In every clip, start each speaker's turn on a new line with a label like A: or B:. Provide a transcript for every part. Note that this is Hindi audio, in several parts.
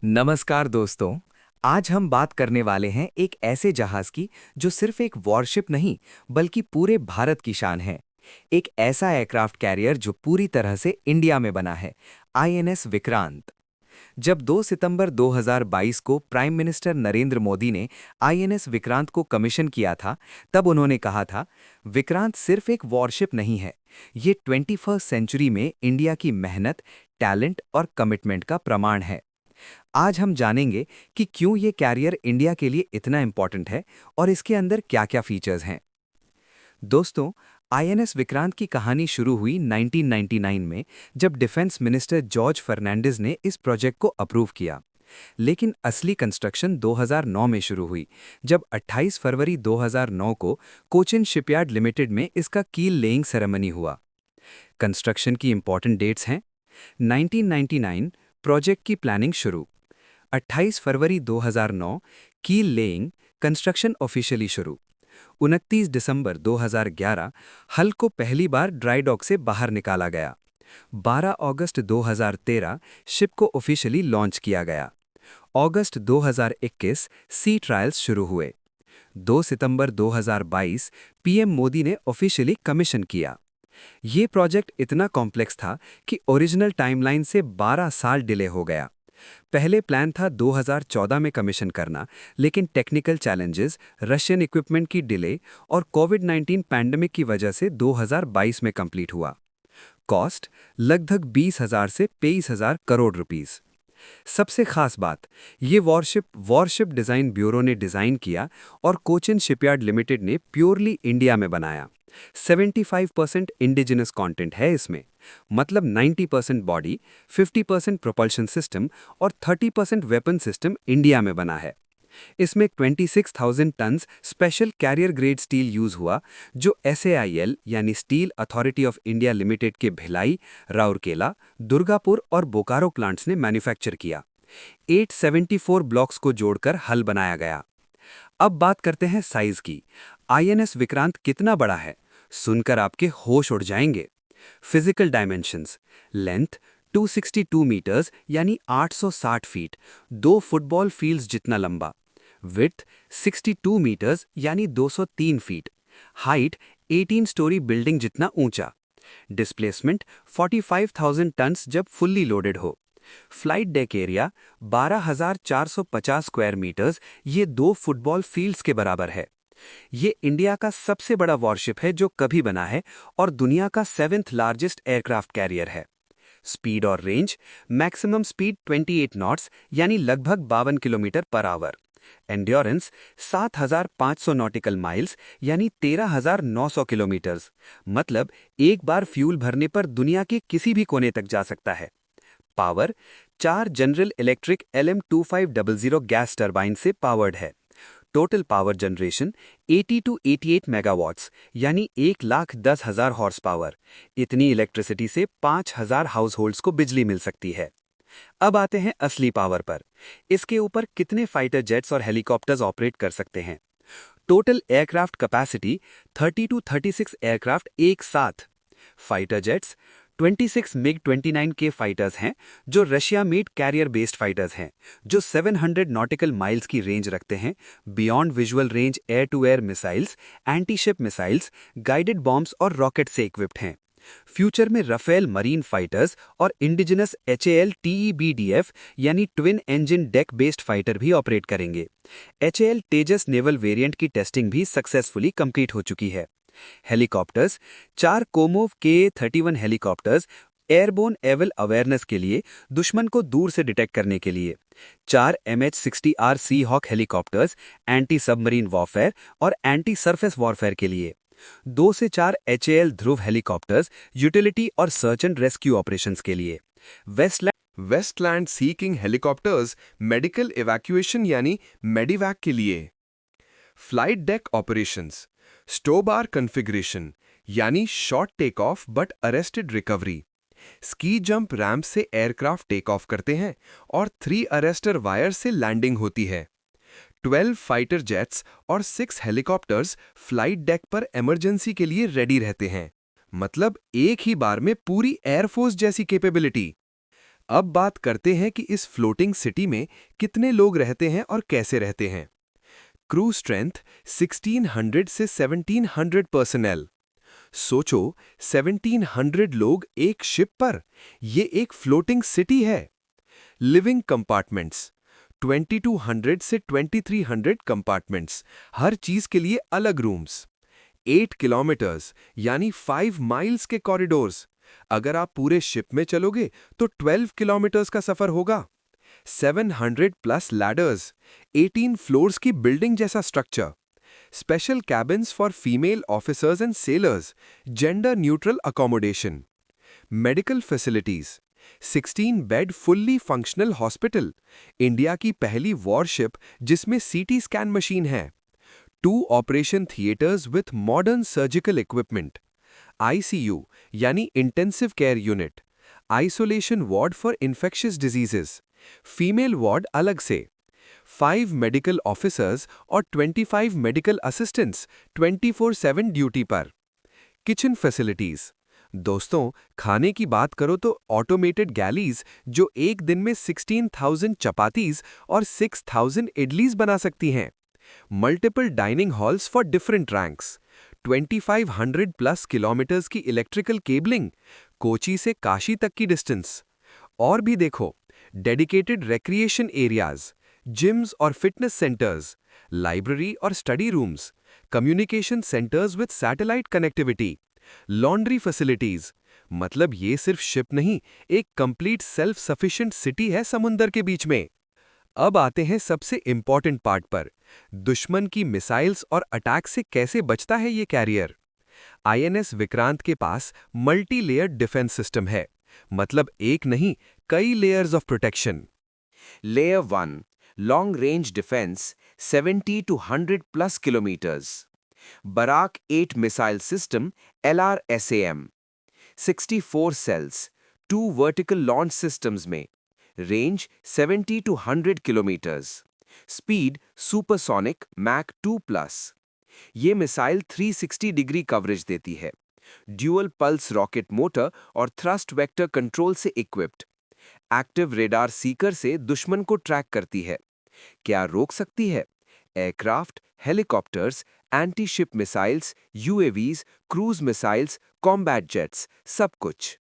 A: नमस्कार दोस्तों। आज हम बात करने वाले हैं एक ऐसे जहाज की जो सिर्फ एक वॉरशिप नहीं बल्कि पूरे भारत की शान है। एक ऐसा एयरक्राफ्ट कैरियर जो पूरी तरह से इंडिया में बना है, आईएनएस विक्रांत। जब 2 सितंबर 2022 को प्राइम मिनिस्टर नरेंद्र मोदी ने आईएनएस विक्रांत को कमीशन किया था, तब उन्होंने कहा था, विक्रांत सिर्फ एक वॉरशिप नहीं है, ये 21वीं सेंचुरी में इंडिया की मेहनत, टैलेंट और कमिटमेंट का प्रमाण है। आज हम जानेंगे कि क्यों ये कैरियर इंडिया के लिए इतना इंपॉर्टेंट है और इसके अंदर क्या-क्या फीचर्स हैं। दोस्तों, आईएनएस विक्रांत की कहानी शुरू हुई 1999 में, जब डिफेंस मिनिस्टर जॉर्ज फर्नांडिस ने इस प्रोजेक्ट को अप्रूव किया। लेकिन असली कंस्ट्रक्शन 2009 में शुरू हुई, जब 28 फरवरी 2009 को कोचिन शिपयार्ड लिमिटेड में इसका कील लेइंग सेरेमनी हुआ। कंस्ट्रक्शन की इंपॉर्टेंट डेट्स हैं: 1999 प्रोजेक्ट की प्लानिंग शुरू, 28 फरवरी 2009 कील लेइंग, कंस्ट्रक्शन ऑफिशियली शुरू, 29 दिसंबर 2011 हल को पहली बार ड्राई डॉक से बाहर निकाला गया, 12 अगस्त 2013 शिप को ऑफिशियली लॉन्च किया गया, अगस्त 2021 सी ट्रायल्स शुरू हुए, 2 सितंबर 2022 पीएम मोदी ने ऑफिशियली कमीशन किया। ये प्रोजेक्ट इतना कॉम्प्लेक्स था कि ओरिजिनल टाइमलाइन से 12 साल डिले हो गया। पहले प्लान था 2014 में कमीशन करना, लेकिन टेक्निकल चैलेंजेस, रशियन इक्विपमेंट की डिले और कोविड-19 पैंडेमिक की वजह से 2022 में कंप्लीट हुआ। कॉस्ट लगभग 20,000 से 23,000 करोड़ रुपीस। सबसे खास बात, ये वॉरशिप डिज़ाइन ब्यूरो ने डिज़ाइन किया और कोचिन शिपयार्ड लिमिटेड ने प्योरली इंडिया में बनाया। 75% इंडिजिनस कंटेंट है इसमें, मतलब 90% बॉडी, 50% प्रोपल्शन सिस्टम और 30% वेपन सिस्टम इंडिया में बना है। इसमें 26,000 tons special carrier grade steel use हुआ, जो एसएआईएल यानी steel authority of India limited के भिलाई, राउरकेला, दुर्गापुर और बोकारो प्लांट्स ने मैन्युफैक्चर किया। 874 ब्लॉक्स को जोड़कर हल बनाया गया। अब बात करते हैं साइज की। आईएनएस विक्रांत कितना बड़ा है, सुनकर आपके होश उड़ जाएंगे। फिजिकल डायमेंशंस: लेंथ 262 मीटर्स यानी 860 फीट, 2 फुटबॉल फील्ड्स जितना लंबा। विड्थ 62 मीटर्स यानी 203 फीट। हाइट 18 स्टोरी बिल्डिंग जितना ऊंचा। डिस्प्लेसमेंट 45,000 टन्स जब फुल्ली लोडेड हो। Flight deck area 12,450 square metres, ये 2 फुटबॉल फील्ड्स के बराबर है। ये इंडिया का सबसे बड़ा वॉरशिप है जो कभी बना है और दुनिया का 7th लार्जेस्ट एयरक्राफ्ट कैरियर है। स्पीड और रेंज: मैक्सिमम स्पीड 28 नॉट्स यानी लगभग 52 kilometre per hour. Endurance 7,500 nautical miles यानी 13,900 किलोमीटर्स, मतलब एक बार फ्यूल भरने पर दुनिया के किसी भी कोने तक जा सकता है। Power: 4 general electric LM2500 gas turbine से पावर्ड है। Total power generation 80 to 88 megawatts यानी 1,10,000 हॉर्स पावर। इतनी इलेक्ट्रिसिटी से 5,000 हाउस होल्ड्स को बिजली मिल सकती है। अब आते हैं असली पावर पर। इसके ऊपर कितने फाइटर जेट्स और हेलीकॉप्टर्स ऑपरेट कर सकते हैं? Total aircraft capacity 30 to 36 aircraft एक साथ। फाइटर जेट्स 26 मिग 29 के फाइटर्स हैं, जो Russia made carrier based fighters हैं, जो 700 नॉटिकल माइल्स की रेंज रखते हैं। Beyond visual range air to air missiles, anti ship missiles, guided bombs और रॉकेट से इक्विप्ड हैं। फ्यूचर में राफेल मरीन फाइटर्स और इंडिजिनस HAL TEBDF यानी twin engine deck based fighter भी ऑपरेट करेंगे। HAL तेजस नेवल वेरिएंट की टेस्टिंग भी सक्सेसफुली कंप्लीट हो चुकी है। Helicopters: 4 Kamov KA-31 helicopters airborne एवल awareness के लिए, दुश्मन को दूर से डिटेक्ट करने के लिए। 4 MH-60R sea hawk helicopters anti submarine warfare और एंटी सरफेस वॉरफेयर के लिए। 2 से 4 HAL ध्रुव हेलीकॉप्टर्स यूटिलिटी और सर्च एंड रेस्क्यू ऑपरेशंस के लिए।
B: Westland sea king helicopters medical evacuation यानी मेडिवैक के लिए। Flight deck operations: STOBAR configuration यानी short take off but arrested recovery. Ski jump ramp से एयरक्राफ्ट टेक ऑफ करते हैं और 3 अरेस्टर वायर से लैंडिंग होती है। 12 फाइटर जेट्स और 6 हेलीकॉप्टर्स फ्लाइट डेक पर इमरजेंसी के लिए रेडी रहते हैं, मतलब एक ही बार में पूरी एयरफोर्स जैसी कैपेबिलिटी। अब बात करते हैं कि इस फ्लोटिंग सिटी में कितने लोग रहते हैं और कैसे रहते हैं। क्रू स्ट्रेंथ 1600 से 1700 पर्सनल। सोचो, 1700 लोग एक शिप पर। ये एक फ्लोटिंग सिटी है। लिविंग कंपार्टमेंट्स 2200 से 2300 कंपार्टमेंट्स, हर चीज के लिए अलग रूम्स। 8 किलोमीटर्स यानी 5 माइल्स के कॉरिडोर्स। अगर आप पूरे शिप में चलोगे तो 12 किलोमीटर्स का सफर होगा। 700 प्लस लैडर्स, 18 फ्लोर्स की बिल्डिंग जैसा structure. Special cabins for female officers and sailors, gender neutral accommodation. Medical facilities 16 bed fully functional hospital, India की पहली वॉरशिप जिसमें सीटी स्कैन मशीन है। 2 operation theatres with modern surgical equipment. ICU यानी intensive care unit, isolation ward for infectious diseases, female ward अलग से। 5 मेडिकल ऑफिसर्स और 25 मेडिकल असिस्टेंट्स 24/7 ड्यूटी पर। Kitchen facilities. दोस्तों, खाने की बात करो तो ऑटोमेटेड गैलीज जो एक दिन में 16,000 चपातीज और 6,000 इडलीज बना सकती हैं। Multiple dining halls for different ranks. 2500 plus kilometres की इलेक्ट्रिकल केबलिंग, कोची से काशी तक की डिस्टेंस। और भी देखो, डेडिकेटेड रिक्रिएशन एरियाज, जिम्स और फिटनेस सेंटर्स, लाइब्रेरी और study rooms, communication centres with satellite connectivity, laundry facilities. मतलब ये सिर्फ शिप नहीं, एक कंप्लीट सेल्फ सफिशिएंट सिटी है समुंदर के बीच में। अब आते हैं सबसे इंपॉर्टेंट पार्ट पर, दुश्मन की मिसाइल्स और अटैक से कैसे बचता है ये कैरियर। आईएनएस विक्रांत के पास मल्टी लेयर डिफेंस सिस्टम है, मतलब एक नहीं, कई layers of protection.
C: Layer 1 Long Range Defense 70 to 100 plus kilometers. Barak 8 Missile System LRSAM 64 cells, 2 vertical launch systems में. Range 70 to 100 kilometers. Speed supersonic Mach 2 plus. ये मिसाइल 360 डिग्री कवरेज देती है। ड्यूअल पल्स रॉकेट मोटर और थ्रस्ट वेक्टर कंट्रोल से इक्विप्ड। एक्टिव रेडार सीकर से दुश्मन को ट्रैक करती है। क्या रोक सकती है? Aircraft, helicopters, anti ship missiles, UAVs, cruise missiles, combat jets, सब कुछ।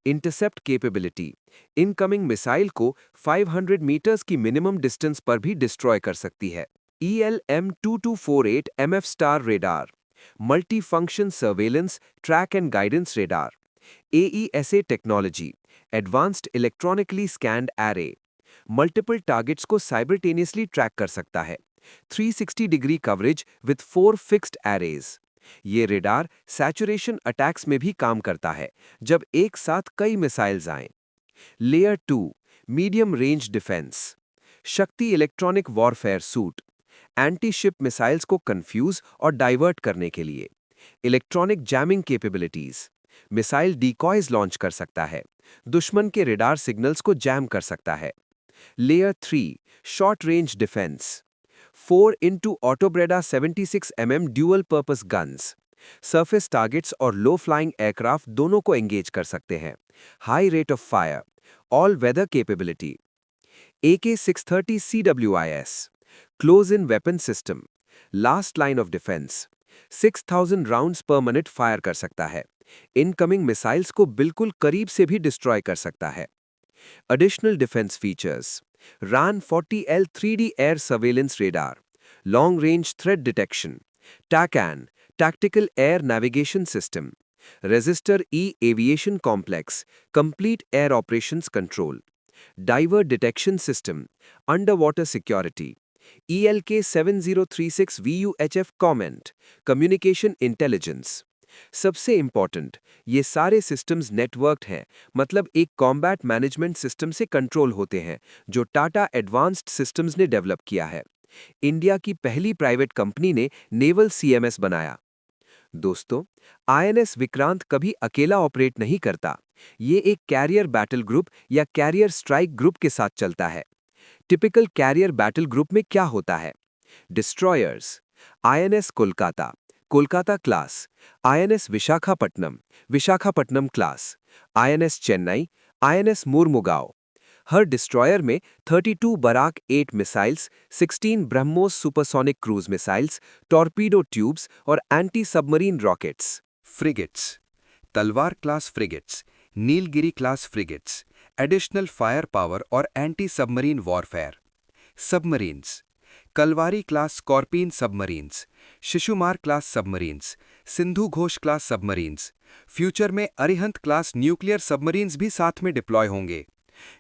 C: इंटरसेप्ट कैपेबिलिटी, इनकमिंग मिसाइल को 500 मीटर्स की मिनिमम डिस्टेंस पर भी डिस्ट्रॉय कर सकती है। ELM-2248 MF star radar, multi function surveillance, track and guidance radar. AESA technology, advanced electronically scanned array, multiple targets को साइमल्टेनियसली ट्रैक कर सकता है। 360 degree coverage with 4 fixed arrays. ये रेडार सैचुरेशन अटैक्स में भी काम करता है, जब एक साथ कई मिसाइल्स आएं। लेयर 2 मीडियम रेंज डिफेंस, शक्ति electronic warfare suit, anti ship missiles को कंफ्यूज और डाइवर्ट करने के लिए। Electronic jamming capabilities, missile decoys launch कर सकता है, दुश्मन के रेडार सिग्नल्स को जैम कर सकता है। Layer 3 short range defence, 4 into Otobreda 76 dual purpose guns, surface targets और लो फ्लाइंग एयरक्राफ्ट दोनों को एंगेज कर सकते हैं। High rate of fire, all weather capability. AK-630 CWIS, close in weapon system, last line of defence, 6000 rounds per minute fire कर सकता है। इनकमिंग मिसाइल्स को बिल्कुल करीब से भी डिस्ट्रॉय कर सकता है। Additional defense features: RAN 40L 3D air surveillance radar, long range threat detection, TACAN tactical air navigation system, Resistor E aviation complex, complete air operations control, diver detection system, underwater security, ELK 7036 VUHF comment, communication intelligence। सबसे इंपॉर्टेंट, ये सारे सिस्टम्स नेटवर्क्ड हैं, मतलब एक कॉम्बैट मैनेजमेंट सिस्टम से कंट्रोल होते हैं, जो टाटा एडवांस्ड सिस्टम्स ने डेवलप किया है। इंडिया की पहली प्राइवेट कंपनी ने नेवल CMS बनाया। दोस्तों, INS विक्रांत कभी अकेला ऑपरेट नहीं करता। ये एक कैरियर बैटल ग्रुप या कैरियर स्ट्राइक ग्रुप के साथ चलता है। टिपिकल कैरियर बैटल ग्रुप में क्या होता है? Destroyers, INS Kolkata, Kolkata class, INS Visakhapatnam, Visakhapatnam class, INS Chennai, INS Murmugao. हर डिस्ट्रॉयर में 32 Barak 8 missiles, 16 BrahMos supersonic cruise missiles, torpedo tubes और anti submarine rockets.
B: Frigates, Talwar class frigates, Nilgiri class frigates, additional fire power और anti submarine warfare. Submarines, Kalvari class Scorpene submarines, Shishumar class submarines, Sindhu Ghosh class submarines. Future में अरिहंत क्लास न्यूक्लियर सबमरीन्स भी साथ में डिप्लॉय होंगे।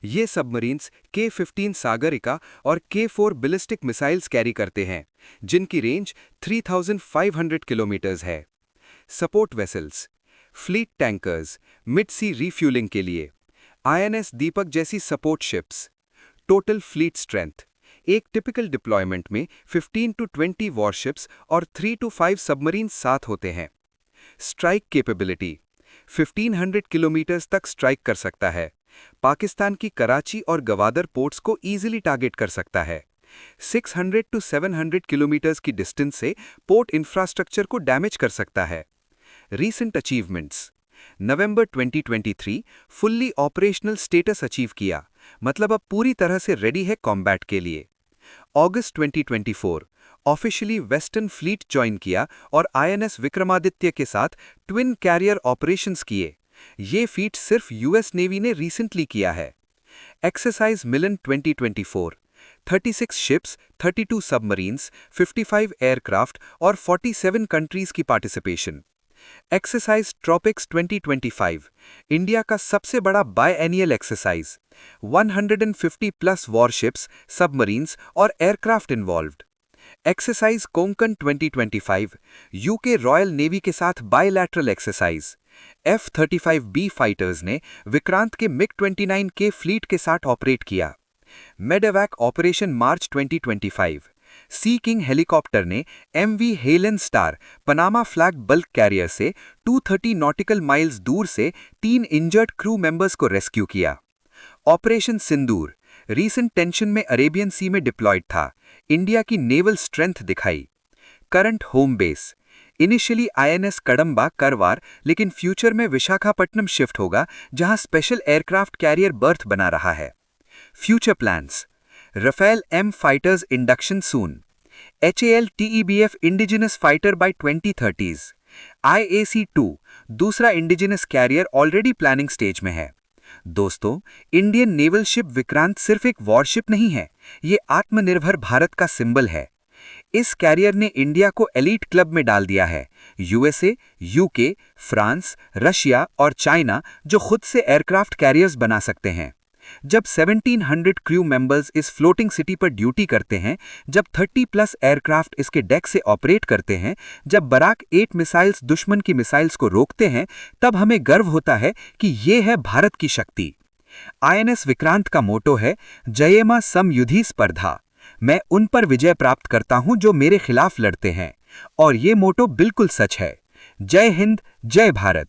B: ये सबमरीन्स K-15 सागरिका और K-4 बैलिस्टिक मिसाइल्स कैरी करते हैं, जिनकी रेंज 3,500 किलोमीटर्स है। Support vessels, fleet tankers, mid sea refuelling के लिए, INS दीपक जैसी support ships. Total fleet strength, एक टिपिकल डिप्लॉयमेंट में 15 to 20 वॉरशिप्स और 3 to 5 सबमरीन साथ होते हैं। स्ट्राइक कैपेबिलिटी, 1500 किलोमीटर्स तक स्ट्राइक कर सकता है। पाकिस्तान की कराची और गवादर पोर्ट्स को इजीली टारगेट कर सकता है। 600 to 700 किलोमीटर्स की डिस्टेंस से पोर्ट इंफ्रास्ट्रक्चर को डैमेज कर सकता है। रीसेंट अचीवमेंट्स, नवंबर 2023 फुल्ली ऑपरेशनल स्टेटस अचीव किया, मतलब अब पूरी तरह से रेडी है कॉम्बैट के लिए। अगस्त 2024 ऑफिशियली वेस्टर्न फ्लीट ज्वाइन किया और INS विक्रमादित्य के साथ ट्विन कैरियर ऑपरेशंस किए। ये फीट सिर्फ US नेवी ने रिसेंटली किया है। एक्सरसाइज मिलन 2024 36 शिप्स, 32 सबमरीन्स, 55 एयरक्राफ्ट और 47 कंट्रीज की पार्टिसिपेशन। एक्सरसाइज ट्रॉपिक्स 2025 इंडिया का सबसे बड़ा बायएनियल एक्सरसाइज, 150 प्लस वॉरशिप्स, सबमरीन्स और aircraft involved. Exercise Konkan 2025 UK royal navy के साथ बायलैटरल एक्सरसाइज। F-35B फाइटर्स ने विक्रांत के MiG-29 के फ्लीट के साथ ऑपरेट किया। मेडेवैक ऑपरेशन मार्च 2025 सी किंग हेलीकॉप्टर ने MV Helen star Panama flag bulk carrier से 230 नॉटिकल माइल्स दूर से 3 इंजर्ड क्रू मेंबर्स को रेस्क्यू किया। ऑपरेशन सिंदूर रीसेंट टेंशन में अरेबियन सी में डिप्लॉयड था, इंडिया की नेवल स्ट्रेंथ दिखाई। Current home base, initially INS कड़म्बा करवार, लेकिन फ्यूचर में विशाखापट्टनम शिफ्ट होगा, जहां स्पेशल एयरक्राफ्ट कैरियर बर्थ बना रहा है। Future plans, Rafale M fighters induction soon. HAL TEBF indigenous fighter by 2030s. IAC-2 दूसरा indigenous carrier already planning stage में है। दोस्तों, इंडियन नेवल शिप विक्रांत सिर्फ एक वॉरशिप नहीं है, ये आत्मनिर्भर भारत का सिंबल है। इस कैरियर ने इंडिया को एलीट क्लब में डाल दिया है। USA, UK, फ्रांस, रशिया और चाइना जो खुद से एयरक्राफ्ट कैरियर्स बना सकते हैं। जब 1700 क्रू मेंबर्स इस फ्लोटिंग सिटी पर ड्यूटी करते हैं, जब 30 प्लस एयरक्राफ्ट इसके डेक से ऑपरेट करते हैं, जब बराक 8 मिसाइल्स दुश्मन की मिसाइल्स को रोकते हैं, तब हमें गर्व होता है कि ये है भारत की शक्ति। INS विक्रांत का मोटो है जयेमा समयुधि स्पर्धा। मैं उन पर विजय प्राप्त करता हूं जो मेरे खिलाफ लड़ते हैं, और ये मोटो बिल्कुल सच है। जय हिंद, जय भारत।